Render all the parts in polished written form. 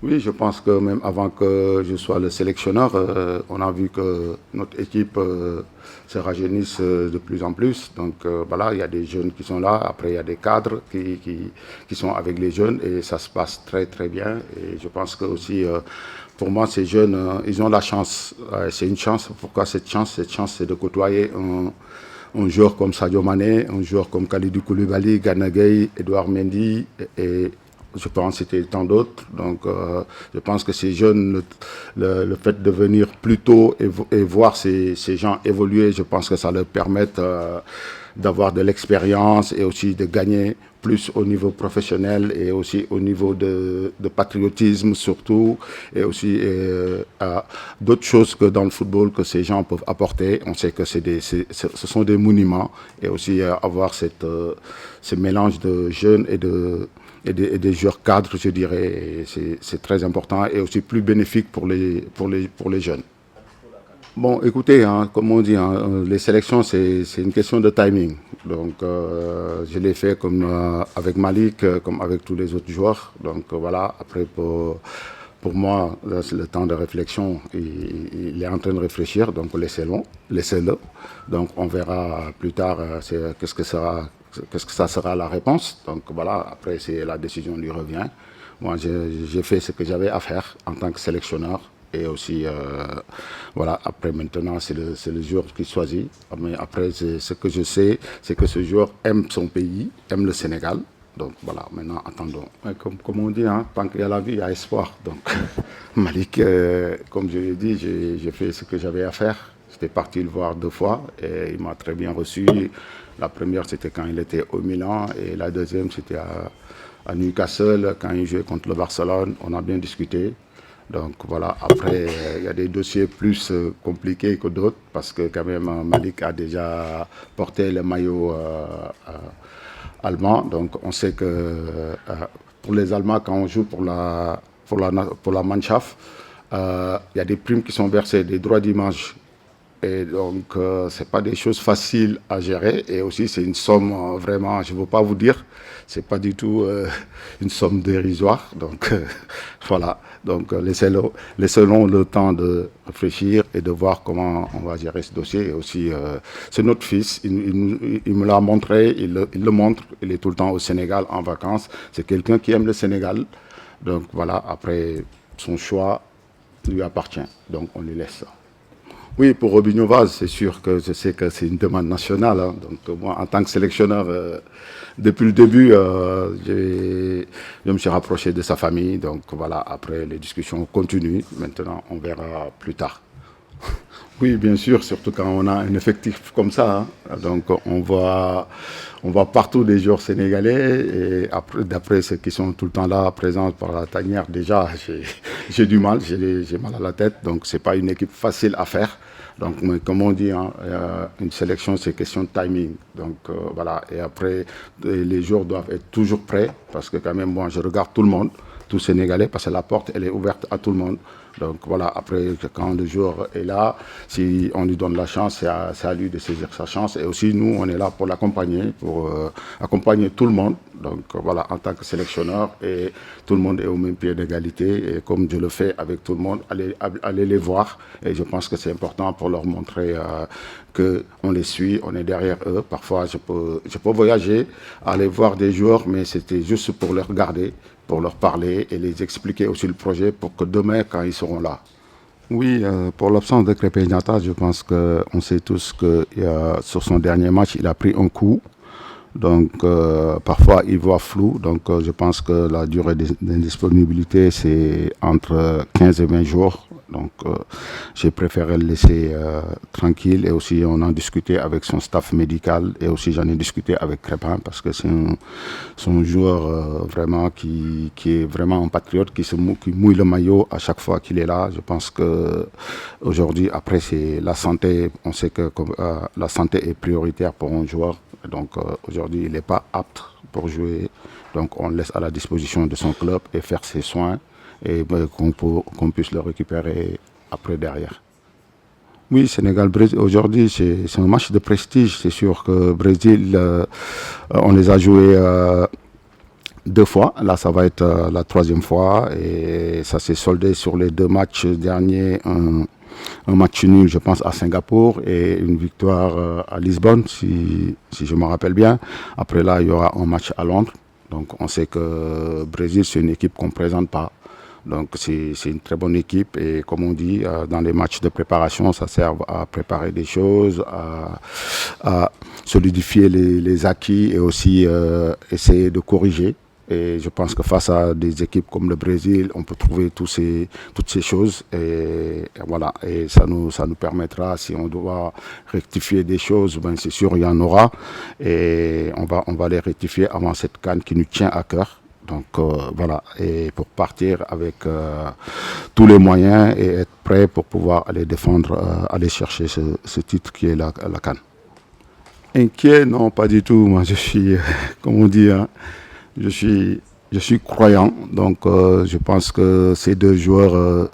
Oui, je pense que même avant que je sois le sélectionneur, on a vu que notre équipe se rajeunisse de plus en plus. Donc voilà, il y a des jeunes qui sont là, après il y a des cadres qui sont avec les jeunes et ça se passe très très bien. Et je pense que aussi, pour moi, ces jeunes, ils ont la chance. C'est une chance. Pourquoi cette chance? Cette chance, c'est de côtoyer un joueur comme Sadio Mané, un joueur comme Kalidou Koulibaly, Gana Gueye, Edouard Mendy et je pense que c'était tant d'autres. Donc, je pense que ces jeunes, le fait de venir plus tôt et voir ces gens évoluer, je pense que ça leur permet d'avoir de l'expérience et aussi de gagner plus au niveau professionnel et aussi au niveau de patriotisme surtout et aussi d'autres choses que dans le football que ces gens peuvent apporter. On sait que ce sont des monuments et aussi avoir ce mélange de jeunes et des joueurs cadres, je dirais, c'est très important et aussi plus bénéfique pour les jeunes. Bon, écoutez, hein, comme on dit, hein, les sélections, c'est une question de timing. Donc, je l'ai fait comme avec Malik, comme avec tous les autres joueurs. Donc, voilà, après, pour moi, c'est le temps de réflexion. Il est en train de réfléchir, donc laissez-le. Donc, on verra plus tard qu'est-ce que ça sera la réponse. Donc, voilà, après, c'est la décision lui revient. Moi, j'ai fait ce que j'avais à faire en tant que sélectionneur. Et aussi, voilà, après maintenant, c'est le joueur qui choisit. Mais après, ce que je sais, c'est que ce joueur aime son pays, aime le Sénégal. Donc voilà, maintenant, attendons. Comme on dit, hein, tant qu'il y a la vie, il y a espoir. Donc, Malik, comme je l'ai dit, j'ai fait ce que j'avais à faire. J'étais parti le voir 2 fois et il m'a très bien reçu. La première, c'était quand il était au Milan et la deuxième, c'était à Newcastle, quand il jouait contre le Barcelone. On a bien discuté. Donc voilà, après, il y a des dossiers plus compliqués que d'autres parce que quand même Malik a déjà porté le maillot allemand. Donc on sait que pour les Allemands, quand on joue pour la Mannschaft, il y a des primes qui sont versées, des droits d'image. Et donc, ce n'est pas des choses faciles à gérer. Et aussi, c'est une somme vraiment, je ne veux pas vous dire, ce n'est pas du tout une somme dérisoire. Donc, voilà. Donc, laissons le temps de réfléchir et de voir comment on va gérer ce dossier. Et aussi, c'est notre fils. Il me l'a montré, il le montre. Il est tout le temps au Sénégal en vacances. C'est quelqu'un qui aime le Sénégal. Donc, voilà. Après, son choix lui appartient. Donc, on lui laisse ça. Oui, pour Robinho Vaz, c'est sûr que je sais que c'est une demande nationale. Hein. Donc moi, en tant que sélectionneur, depuis le début, je me suis rapproché de sa famille. Donc voilà, après les discussions continuent. Maintenant, on verra plus tard. Oui, bien sûr, surtout quand on a un effectif comme ça. Hein. Donc on voit partout des joueurs sénégalais. Et d'après ceux qui sont tout le temps là, présents par la tanière, déjà, j'ai du mal, j'ai mal à la tête. Donc c'est pas une équipe facile à faire. Donc, comme on dit, hein, une sélection, c'est question de timing. Donc, voilà. Et après, les joueurs doivent être toujours prêts parce que quand même, moi, je regarde tout le monde, tout Sénégalais, parce que la porte, elle est ouverte à tout le monde. Donc, voilà. Après, quand le joueur est là, si on lui donne la chance, c'est à lui de saisir sa chance. Et aussi, nous, on est là pour l'accompagner, pour accompagner tout le monde. Donc, voilà, en tant que sélectionneur, et tout le monde est au même pied d'égalité. Et comme je le fais avec tout le monde, allez les voir. Et je pense que c'est important pour leur montrer qu'on les suit, on est derrière eux. Parfois, je peux voyager, aller voir des joueurs, mais c'était juste pour les regarder, pour leur parler et les expliquer aussi le projet pour que demain, quand ils seront là. Oui, pour l'absence de Krépin Diatta, je pense qu'on sait tous que sur son dernier match, il a pris un coup. Donc, parfois, il voit flou. Donc, je pense que la durée d'indisponibilité, c'est entre 15 et 20 jours. Donc, j'ai préféré le laisser tranquille. Et aussi, on a discuté avec son staff médical. Et aussi, j'en ai discuté avec Crépin parce que c'est un joueur vraiment qui est vraiment un patriote, qui mouille le maillot à chaque fois qu'il est là. Je pense que aujourd'hui, après, c'est la santé. On sait que la santé est prioritaire pour un joueur. Donc aujourd'hui, il n'est pas apte pour jouer. Donc on le laisse à la disposition de son club et faire ses soins et qu'on puisse le récupérer après derrière. Oui, Sénégal-Brésil, aujourd'hui, c'est un match de prestige. C'est sûr que Brésil, on les a joués 2 fois. Là, ça va être la 3e fois. Et ça s'est soldé sur les 2 matchs derniers. Un match nul, je pense, à Singapour et une victoire à Lisbonne, si je me rappelle bien. Après là, il y aura un match à Londres. Donc on sait que le Brésil, c'est une équipe qu'on ne présente pas. Donc c'est une très bonne équipe et comme on dit, dans les matchs de préparation, ça sert à préparer des choses, à solidifier les acquis et aussi essayer de corriger. Et je pense que face à des équipes comme le Brésil, on peut trouver toutes ces choses. Et voilà, et ça nous permettra, si on doit rectifier des choses, ben c'est sûr, il y en aura. Et on va les rectifier avant cette CAN qui nous tient à cœur. Donc voilà, et pour partir avec tous les moyens et être prêt pour pouvoir aller défendre, aller chercher ce titre qui est la CAN. Inquiet, non, pas du tout. Moi, je suis, comme on dit, hein, je suis croyant. Donc je pense que ces 2 joueurs,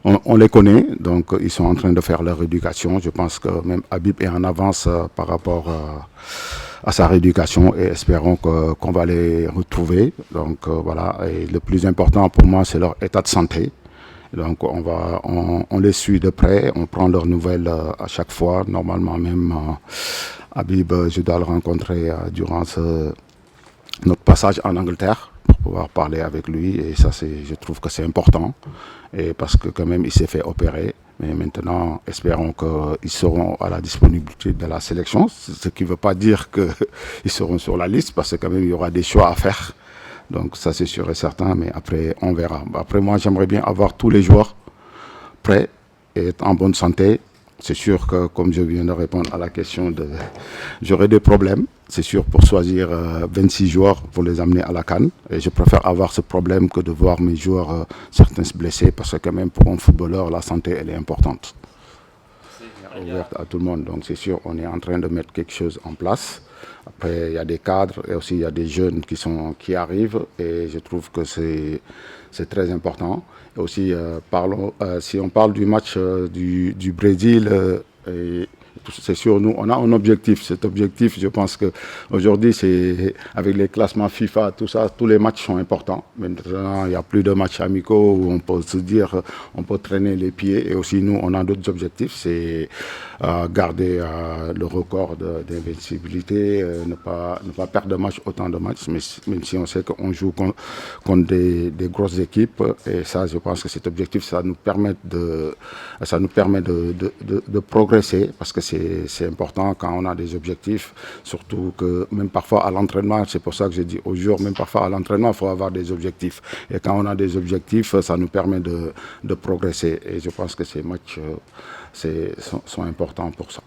on les connaît. Donc ils sont en train de faire leur éducation. Je pense que même Habib est en avance par rapport à sa rééducation et espérons qu'on va les retrouver. Donc voilà, et le plus important pour moi, c'est leur état de santé. Donc on les suit de près, on prend leurs nouvelles à chaque fois. Normalement même, Habib, je dois le rencontrer durant notre passage en Angleterre pour pouvoir parler avec lui. Et ça, je trouve que c'est important. Et parce que quand même, il s'est fait opérer. Mais maintenant, espérons qu'ils seront à la disponibilité de la sélection. Ce qui ne veut pas dire qu'ils seront sur la liste parce que quand même, il y aura des choix à faire. Donc ça, c'est sûr et certain. Mais après, on verra. Après, moi, j'aimerais bien avoir tous les joueurs prêts et être en bonne santé. C'est sûr que, comme je viens de répondre à la question, j'aurai des problèmes. C'est sûr pour choisir 26 joueurs pour les amener à la CAN. Et je préfère avoir ce problème que de voir mes joueurs, certains se blesser, parce que quand même pour un footballeur, la santé, elle est importante. Ouverte à tout le monde. Donc c'est sûr, on est en train de mettre quelque chose en place. Après, il y a des cadres et aussi il y a des jeunes qui arrivent et je trouve que c'est très important. Et aussi, si on parle du match du Brésil, c'est sûr, nous, on a un objectif. Cet objectif, je pense qu'aujourd'hui, c'est avec les classements FIFA, tout ça, tous les matchs sont importants. Maintenant, il n'y a plus de matchs amicaux où on peut se dire, on peut traîner les pieds. Et aussi, nous, on a d'autres objectifs. C'est garder le record d'invincibilité, ne pas perdre de match, autant de matchs, mais même si on sait qu'on joue contre des grosses équipes. Et ça, je pense que cet objectif, ça nous permet de progresser parce que c'est important quand on a des objectifs, surtout que même parfois à l'entraînement, c'est pour ça que je dis aux joueurs, même parfois à l'entraînement, il faut avoir des objectifs. Et quand on a des objectifs, ça nous permet de progresser. Et je pense que ces matchs sont importants pour ça.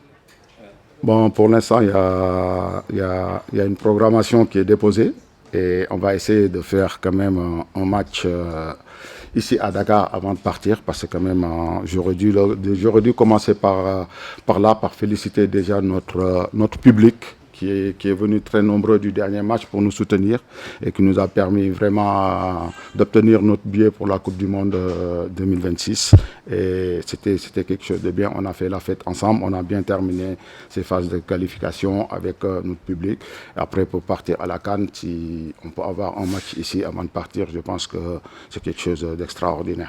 Bon, pour l'instant, il y a une programmation qui est déposée et on va essayer de faire quand même un match ici à Dakar avant de partir parce que quand même j'aurais dû commencer par là, par féliciter déjà notre public qui est venu très nombreux du dernier match pour nous soutenir et qui nous a permis vraiment d'obtenir notre billet pour la Coupe du Monde 2026. Et c'était quelque chose de bien. On a fait la fête ensemble. On a bien terminé ces phases de qualification avec notre public. Et après, pour partir à la CAN, si on peut avoir un match ici avant de partir, je pense que c'est quelque chose d'extraordinaire.